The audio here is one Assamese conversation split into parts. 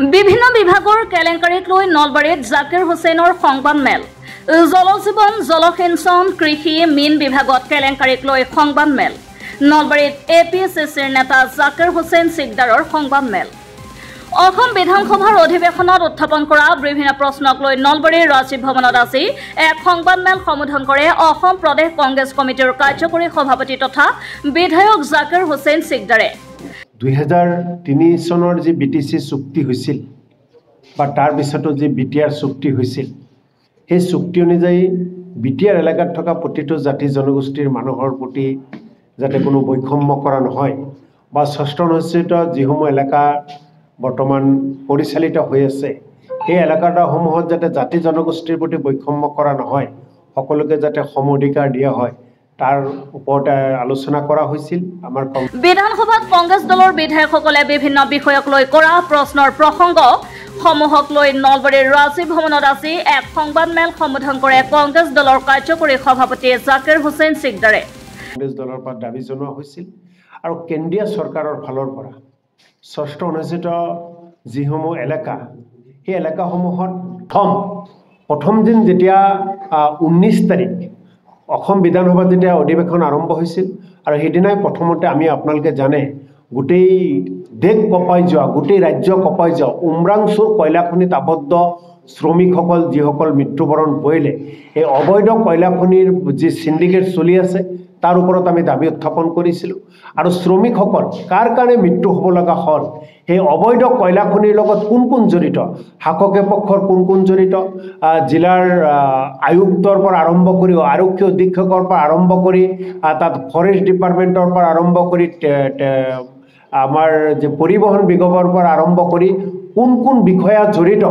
বিভিন্ন বিভাগৰ কেলেংকাৰীক লৈ নলবাৰীত জাকিৰ হুছেইনৰ সংবাদমেল। জলজীৱন, জলসিঞ্চন, কৃষি, মীন বিভাগত কেলেংকাৰীক লৈ সংবাদমেল। নলবাৰীত APCCৰ নেতা জাকিৰ হুছেইন চিকদাৰৰ সংবাদমেল। অসম বিধানসভাৰ অধিৱেশনত উত্থাপন কৰা বিভিন্ন প্ৰশ্নক লৈ নলবাৰীৰ ৰাজীৱ ভৱনত আজি এক সংবাদমেল সম্বোধন কৰে অসম প্ৰদেশ কংগ্ৰেছ কমিটিৰ কাৰ্যকৰী সভাপতি তথা বিধায়ক জাকিৰ হুছেইন চিকদাৰে। 2003 চনৰ যে BTC চুক্তি হৈছিল বা তাৰ পিছতো যে BTR চুক্তি হৈছিল, সেই চুক্তি অনুযায়ী BTR এলেকাত থকা প্ৰতিটো জাতি জনগোষ্ঠীৰ মানুহৰ প্ৰতি যাতে কোনো বৈষম্য কৰা নহয় বা ষষ্ঠনুচ্ছেদ যিসমূহ এলেকা বৰ্তমান পৰিচালিত হৈ আছে, সেই এলেকাসমূহত যাতে জাতি জনগোষ্ঠীৰ প্ৰতি বৈষম্য কৰা নহয়, সকলোকে যাতে সম অধিকাৰ দিয়া হয়, তাৰ ওপৰত আলোচনা কৰা হৈছিল। আমাৰ বিধানসভাত কংগ্ৰেছ দলৰ বিধায়কসকলে বিভিন্ন বিষয়ক লৈ কৰা প্ৰশ্নৰ প্ৰসংগ সমূহক লৈ নলবাৰীৰ ৰাজীৱ ভৱনত আজি এক সংবাদমেল সম্বোধন কৰে কংগ্ৰেছ দলৰ কাৰ্যকৰী সভাপতি জাকিৰ হুছেইন চিকদাৰে। কংগ্ৰেছ দলৰ পৰা দাবী জনোৱা হৈছিল আৰু কেন্দ্ৰীয় চৰকাৰৰ ফালৰ পৰা ষষ্ঠ অনুষ্ঠিত যিসমূহ এলেকা, সেই এলেকাসমূহত প্ৰথম দিন যেতিয়া 19 তাৰিখ অসম বিধানসভাত যেতিয়া অধিৱেশন আৰম্ভ হৈছিল আৰু সেইদিনাই প্ৰথমতে আমি আপোনালোকে জানে গোটেই দেশ কঁপাই যোৱা, গোটেই ৰাজ্য কঁপাই যোৱা উমৰাংচুৰ কয়লাখনিত আবদ্ধ শ্ৰমিকসকল যিসকল মৃত্যুবৰণ কৰিলে, এই অবৈধ কয়লাখনিৰ যি সিন্ডিকেট চলি আছে তাৰ ওপৰত আমি দাবী উত্থাপন কৰিছিলোঁ। আৰু শ্ৰমিকসকল কাৰ কাৰণে মৃত্যু হ'ব লগা হ'ল, সেই অবৈধ কয়লাখনিৰ লগত কোন কোন জড়িত, শাসকে পক্ষৰ কোন কোন জড়িত, জিলাৰ আয়ুক্তৰ পৰা আৰম্ভ কৰি আৰক্ষী অধীক্ষকৰ পৰা আৰম্ভ কৰি তাত ফৰেষ্ট ডিপাৰ্টমেণ্টৰ পৰা আৰম্ভ কৰি আমাৰ যে পৰিবহণ বিভাগৰ পৰা আৰম্ভ কৰি কোন কোন বিষয়া জড়িত,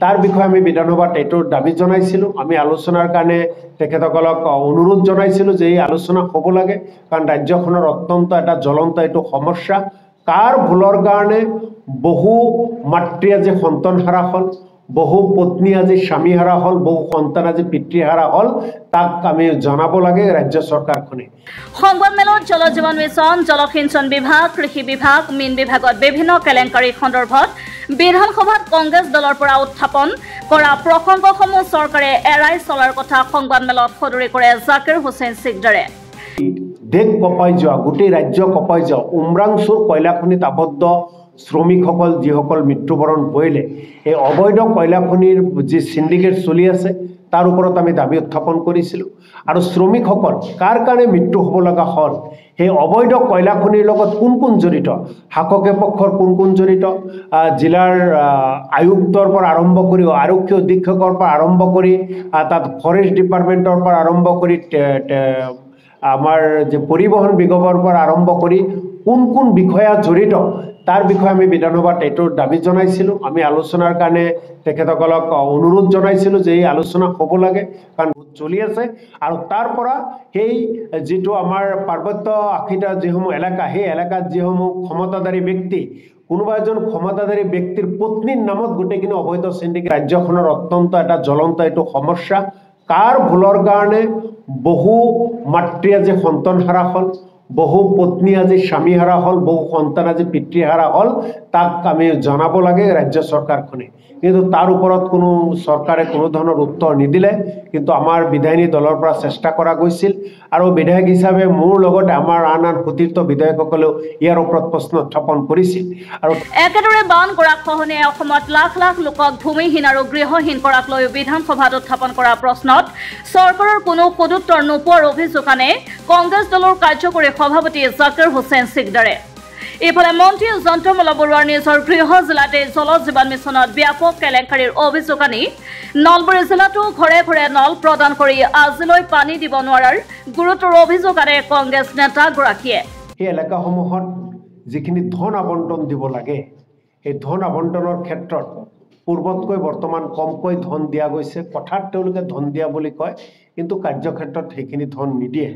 তাৰ বিষয়ে আমি বিধানসভাত এইটো দাবী জনাইছিলোঁ। আমি আলোচনাৰ কাৰণে তেখেতসকলক অনুৰোধ জনাইছিলোঁ যে এই আলোচনা হ'ব লাগে, কাৰণ ৰাজ্যখনৰ অত্যন্ত এটা জ্বলন্ত এইটো সমস্যা। কাৰ ভুলৰ কাৰণে বহু মাতৃ আজি সন্তান হাৰা হ'ল, বহু পত্নী আজি স্বামী হাৰা হ'ল, বহু সন্তান আজি পিতৃ হাৰা হ'ল, তাক আমি জনাব লাগে ৰাজ্য চৰকাৰখনে। সংবাদমেলত জলজীৱন মিছন, জলসিঞ্চন বিভাগ, কৃষি বিভাগ, মীন বিভাগত বিভিন্ন কেলেংকাৰী সন্দৰ্ভত বিধানসভাত কংগ্ৰেছ দলৰ পৰা উত্থাপন কৰা প্ৰসংগসমূহ চৰকাৰে এৰাই চলাৰ কথা সংবাদমেলত সদৰি কৰে জাকিৰ হুছেইন চিকদাৰে। দেশ কঁপাই যোৱা, গোটেই ৰাজ্য কঁপাই যোৱা উমৰাংচুৰ কয়লাখনিত আবদ্ধ শ্ৰমিকসকল যিসকল মৃত্যুবৰণ কৰিলে, এই অবৈধ কয়লাখনিৰ যি সিন্ডিকেট চলি আছে তাৰ ওপৰত আমি দাবী উত্থাপন কৰিছিলোঁ। আৰু শ্ৰমিকসকল কাৰ কাৰণে মৃত্যু হ'ব লগা হ'ল, সেই অবৈধ কয়লাখনিৰ লগত কোন কোন জড়িত, শাসকে পক্ষৰ কোন কোন জড়িত, জিলাৰ আয়ুক্তৰ পৰা আৰম্ভ কৰি আৰক্ষী অধীক্ষকৰ পৰা আৰম্ভ কৰি তাত ফৰেষ্ট ডিপাৰ্টমেণ্টৰ পৰা আৰম্ভ কৰি আমাৰ যে পৰিবহণ বিভাগৰ পৰা আৰম্ভ কৰি কোন কোন বিষয়া জড়িত, তাৰ বিষয়ে আমি বিধানসভাত এইটো দাবী জনাইছিলোঁ। আমি আলোচনাৰ কাৰণে তেখেতসকলক অনুৰোধ জনাইছিলোঁ যে এই আলোচনা হ'ব লাগে, কাৰণ চলি আছে। আৰু তাৰ পৰা সেই যিটো আমাৰ পাৰ্বত্য আশীটা যিসমূহ এলেকা, সেই এলেকাত যিসমূহ ক্ষমতাধাৰী ব্যক্তি, কোনোবা এজন ক্ষমতাধাৰী ব্যক্তিৰ পত্নীৰ নামত গোটেইখিনি অবৈধ সিন্ডিকেট, ৰাজ্যখনৰ অত্যন্ত এটা জ্বলন্ত এইটো সমস্যা। কাৰ ভুলৰ কাৰণে বহু মাতৃ আজি সন্তান হাৰা হ'ল, বহু পত্নী আজি স্বামী হাৰা হ'ল, বহু সন্তান আজি পিতৃ হাৰা হ'ল, তাক আমি জনাব লাগে ৰাজ্য চৰকাৰখনে। কিন্তু তাৰ ওপৰত কোনো চৰকাৰে কোনো ধৰণৰ উত্তৰ নিদিলে। কিন্তু আমাৰ বিধায়িনী দলৰ পৰা চেষ্টা কৰা গৈছিল আৰু বিধায়ক হিচাপে মোৰ লগতে আমাৰ আন আন সতীৰ্থ বিধায়কসকলেও ইয়াৰ ওপৰত প্ৰশ্ন উত্থাপন কৰিছিল। আৰু একেদৰে বান গৰাখহনীয়াই অসমত লাখ লাখ লোকক ভূমিহীন আৰু গৃহহীন কৰাক লৈ বিধানসভাত উত্থাপন কৰা প্ৰশ্নত চৰকাৰৰ কোনো সদুত্তৰ নোপোৱাৰ অভিযোগ আনে কংগ্ৰেছ দলৰ কাৰ্যকৰী সভাপতি জাকিৰ হুছেইন চিকদাৰে। ইফালে মন্ত্ৰী যন্ত্ৰমলা বৰুৱাৰ নিজৰ গৃহ জিলাতে জলজীৱন মিছনত ব্যাপক কেলেংকাৰীৰ অভিযোগ আনি নলবাৰী জিলাতো ঘৰে ঘৰে নল প্ৰদান কৰি আজিলৈ পানী দিব নোৱাৰাৰ গুৰুতৰ অভিযোগ আনে কংগ্ৰেছ নেতাগৰাকীয়ে। সেই এলেকাসমূহত যিখিনি ধন আবণ্টন দিব লাগে, সেই ধন আবণ্টনৰ ক্ষেত্ৰত পূৰ্বতকৈ বৰ্তমান কমকৈ ধন দিয়া গৈছে। কথাত তেওঁলোকে ধন দিয়া বুলি কয়, কিন্তু কাৰ্যক্ষেত্ৰত সেইখিনি ধন নিদিয়ে।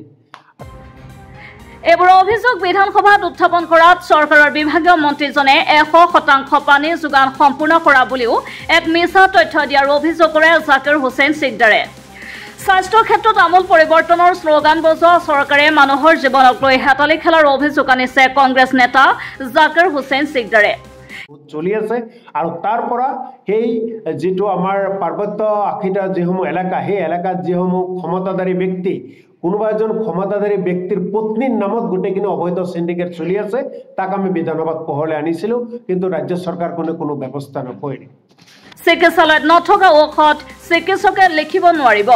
এইবোৰ অভিযোগ বিধানসভাত উত্থাপন কৰাত চৰকাৰৰ বিভাগীয় মন্ত্ৰীজনে 100% পানী যোগান সম্পূৰ্ণ কৰা বুলিও এক মিছা তথ্য দিয়াৰ অভিযোগ কৰে জাকিৰ হুছেইন চিকদাৰে। স্বাস্থ্য ক্ষেত্ৰত আমূল পৰিৱৰ্তনৰ শ্লোগান বজোৱা চৰকাৰে মানুহৰ জীৱনক লৈ হেতালি খেলাৰ অভিযোগ আনিছে কংগ্ৰেছ নেতা জাকিৰ হুছেইন চিকদাৰে। চলি আছে আৰু তাৰ পৰা সেই যেটো আমাৰ পাৰ্বত্য আখিটা যিসমূহ এলেকা সেই এলেকাত যিসমূহ ক্ষমতাধাৰী ব্যক্তি কোনোবা এজন ক্ষমতাধাৰী ব্যক্তিৰ পত্নীৰ নামত গোটেইখিনি অবৈধ সিন্ডিকেট চলি আছে তাক আমি বিধানসভাত পোহৰলৈ আনিছিলো কিন্তু ৰাজ্য চৰকাৰখনে কোনো ব্যৱস্থা নকৰিলে চিকিৎসালয়ত নথকা ঔষধ চিকিৎসকে লিখিব নোৱাৰিব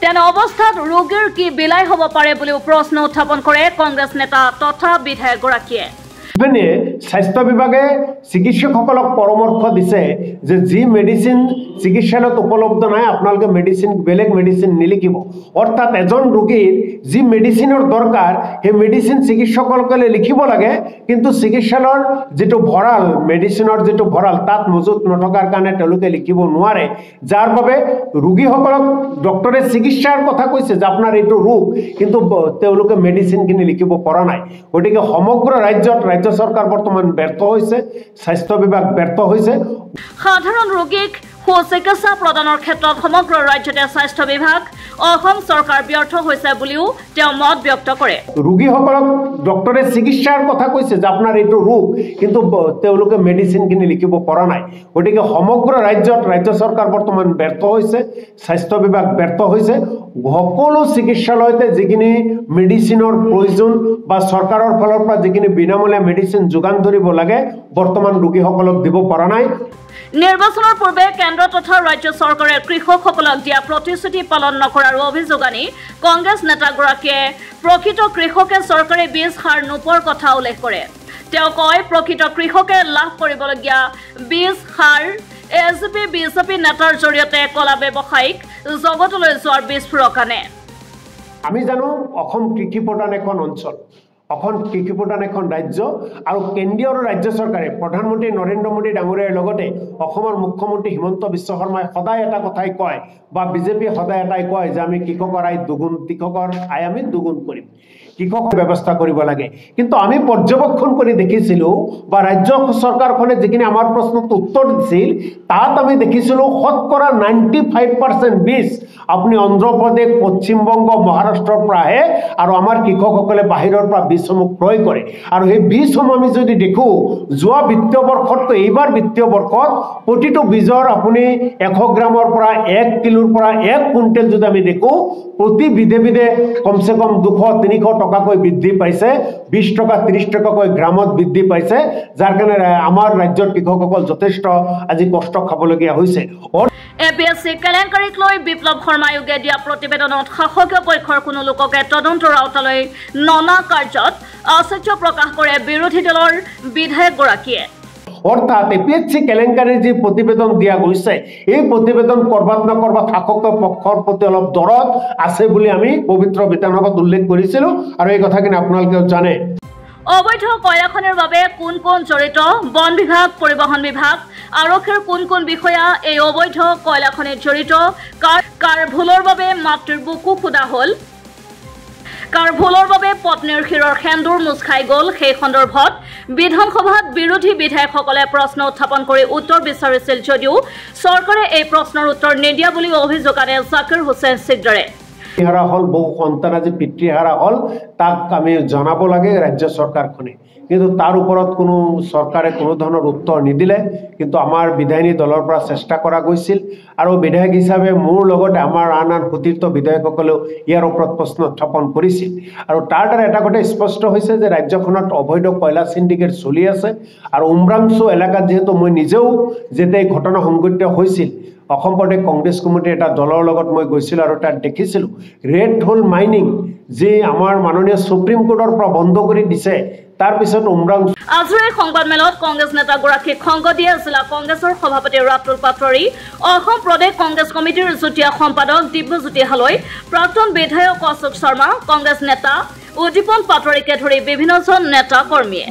তেনে অৱস্থাত ৰোগীৰ কি বিলাই হ'ব পাৰে বুলি প্ৰশ্ন উত্থাপন কৰে কংগ্ৰেছ নেতা তথা বিধায়কগৰাকীয়ে ইপিনে স্বাস্থ্য বিভাগে চিকিৎসকসকলক পৰামৰ্শ দিছে যে যি মেডিচিন চিকিৎসালয়ত উপলব্ধ নাই আপোনালোকে মেডিচিন বেলেগ মেডিচিন নিলিখিব অৰ্থাৎ এজন ৰোগীৰ যি মেডিচিনৰ দৰকাৰ সেই মেডিচিন চিকিৎসকসকলে লিখিব লাগে কিন্তু চিকিৎসালয়ৰ যেটো ভৰাল মেডিচিনৰ যেটো ভৰাল তাত মজুত নথকাৰ কাৰণে তেওঁলোকে লিখিব নোৱাৰে যাৰ বাবে ৰোগীসকলক ডক্টৰে চিকিৎসাৰ কথা কৈছে যে আপোনাৰ এইটো ৰোগ কিন্তু তেওঁলোকে মেডিচিন কিনি লিখিব পৰা নাই গতিকে সমগ্ৰ ৰাজ্যত ৰাজ্য চৰকাৰ বৰ্তমান ব্যৰ্থ হৈছে স্বাস্থ্য বিভাগ ব্যৰ্থ হৈছে সাধাৰণ ৰোগীক সুচিকিৎসা প্ৰদানৰ ক্ষেত্ৰত সমগ্ৰ ৰাজ্যতে স্বাস্থ্য বিভাগ অসম চৰকাৰ ব্যৰ্থ হৈছে বুলিও তেওঁ মত ব্যক্ত কৰে ৰোগীসকলক ডক্টৰে চিকিৎসাৰ কথা কৈছে যে আপোনাৰ এইটো ৰোগ কিন্তু তেওঁলোকে মেডিচিন কিনি লিখিব পৰা নাই গতিকে সমগ্ৰ ৰাজ্যত ৰাজ্য চৰকাৰ বৰ্তমান ব্যৰ্থ হৈছে স্বাস্থ্য বিভাগ ব্যৰ্থ হৈছে সকলো চিকিৎসালয়তে যিখিনি মেডিচিনৰ প্ৰয়োজন বা চৰকাৰৰ ফালৰ পৰা যিখিনি বিনামূলীয়া মেডিচিন যোগান ধৰিব লাগে বৰ্তমান ৰোগীসকলক দিব পৰা নাই নিৰ্বাচনৰ পূৰ্বে কেন্দ্ৰ তথা ৰাজ্য চৰকাৰে কৃষকসকলক দিয়া প্ৰতিশ্ৰুতি পালন নকৰাৰ অভিযোগ আনি কংগ্ৰেছ নেতাগৰাকীয়ে প্ৰকৃত কৃষকে চৰকাৰে বীজ সাৰ নোপোৱাৰ কথা উল্লেখ কৰে তেওঁ কয় প্ৰকৃত কৃষকে লাভ কৰিবলগীয়া বীজ সাৰ এছপি বিজেপি নেতাৰ জৰিয়তে কলা ব্যৱসায়িক জগতলৈ যোৱাৰ বিস্ফোৰক আনে আমি জানো অসম কৃষি প্ৰধান এখন অঞ্চল অসম কৃষি প্ৰধান এখন ৰাজ্য আৰু কেন্দ্ৰীয় আৰু ৰাজ্য চৰকাৰে প্ৰধানমন্ত্ৰী নৰেন্দ্ৰ মোদী ডাঙৰীয়াৰ লগতে অসমৰ মুখ্যমন্ত্ৰী হিমন্ত বিশ্ব শৰ্মাই সদায় এটা কথাই কয় বা বিজেপি সদায় এটাই কয় যে আমি কৃষকৰ আয় দুগুণ কৃষকৰ আয় আমি দুগুণ কৰিম কৃষকৰ ব্যৱস্থা কৰিব লাগে কিন্তু আমি পৰ্যবেক্ষণ কৰি দেখিছিলো বা ৰাজ্য চৰকাৰখনে যিখিনি আমাৰ প্ৰশ্নত উত্তৰ দিছিল তাত আমি দেখিছিলো শতকৰা 95% বীজ আপুনি অন্ধ্ৰপ্ৰদেশ পশ্চিমবংগ মহাৰাষ্ট্ৰৰ পৰা আহে আৰু আমাৰ কৃষকসকলে বাহিৰৰ পৰা বীজসমূহ ক্ৰয় কৰে আৰু সেই বীজসমূহ আমি যদি দেখো যোৱা বিত্তীয় বৰ্ষতকৈ এইবাৰ বিত্তীয় বৰ্ষত প্ৰতিটো বীজৰ আপুনি 100 গ্ৰামৰ পৰা 1 কিলোৰ পৰা 1 কুইণ্টেল যদি আমি দেখো প্ৰতি বিধে কমসে কম 200-300 টকাকৈ বৃদ্ধি পাইছে 20 টকা 30 টকাকৈ গ্ৰামত বৃদ্ধি পাইছে যাৰ কাৰণে আমাৰ ৰাজ্যৰ কৃষকসকল যথেষ্ট আজি কষ্ট খাবলগীয়া হৈছে এপিএসসি কেলেংকাৰীক লৈ বিপ্লৱ শৰ্মা আয়োগে দিয়া প্ৰতিবেদনত শাসকীয় পক্ষৰ কোনো লোককে তদন্তৰ আওতালৈ ননা কাৰ্যত আশ্চৰ্য প্ৰকাশ কৰে বিৰোধী দলৰ বিধায়কগৰাকীয়ে অৰ্থাৎ এপিএসসি কেলেংকাৰীৰ যি প্ৰতিবেদন দিয়া গৈছে এই প্ৰতিবেদন কৰবাত না কৰবাত শাসকীয় পক্ষৰ প্ৰতি অলপ দৰদ আছে বুলি আমি পবিত্ৰ বিধানসভাত উল্লেখ কৰিছিলো আৰু এই কথাখিনি আপোনালোকেও জানে অবৈধ কয়লা খনিৰ বাবে কোন কোন জড়িত বন বিভাগ পৰিবহণ বিভাগ আৰক্ষীৰ কোন কোন বিষয়া এই অবৈধ কয়লা খনিত জড়িত কাৰ ভুলৰ বাবে মাতৃৰ বুকু ফুটা হ'ল কাৰ ভুলৰ বাবে পত্নীৰ শিৰৰ সেন্দুৰ মুছ খাই গ'ল সেই সন্দৰ্ভত বিধানসভাত বিৰোধী বিধায়কসকলে প্ৰশ্ন উত্থাপন কৰি উত্তৰ বিচাৰিছিল যদিও চৰকাৰে এই প্ৰশ্নৰ উত্তৰ নিদিয়া বুলি অভিযোগ আনে জাকিৰ হুছেইন সিকদাৰে হাৰা হল বহু সন্তান আজি পিতৃহাৰা হল তাক আমি জনাব লাগে ৰাজ্য চৰকাৰখনে কিন্তু তাৰ ওপৰত কোনো চৰকাৰে কোনো ধৰণৰ উত্তৰ নিদিলে কিন্তু আমাৰ বিধায়িনী দলৰ পৰা চেষ্টা কৰা গৈছিল আৰু বিধায়ক হিচাপে মোৰ লগতে আমাৰ আন সতীৰ্থ বিধায়কসকলেও ইয়াৰ ওপৰত প্ৰশ্ন উত্থাপন কৰিছিল আৰু তাৰ দ্বাৰা এটা কথা স্পষ্ট হৈছে যে ৰাজ্যখনত অবৈধ কয়লা সিন্ডিকেট চলি আছে আৰু উমৰাংচু এলেকাত যেহেতু মই নিজেও যেতিয়া ঘটনা সংঘটিত হৈছিল অসম প্ৰদেশ কংগ্ৰেছ কমিটিৰ এটা দলৰ লগত মই গৈছিল আৰু তাত দেখিছিল ৰেড হোল মাইনিং যে আমাৰ মাননীয় সুপ্ৰিম কোৰ্টৰ পৰা বন্ধ কৰি দিছে তাৰ পিছত উমৰাংচু আজিৰ সংবাদমেলত কংগ্ৰেছ নেতাগৰাকীক সংগ দিয়ে জিলা কংগ্ৰেছৰ সভাপতি ৰাতুল পাটোৱাৰী অসম প্ৰদেশ কংগ্ৰেছ কমিটিৰ যুটীয়া সম্পাদক দিব্যজ্যোতি হালৈ প্ৰাক্তন বিধায়ক অশোক শৰ্মা কংগ্ৰেছ নেতা উদ্দীপন পাটোৱাৰীকে ধৰি বিভিন্নজন নেতা কৰ্মীয়ে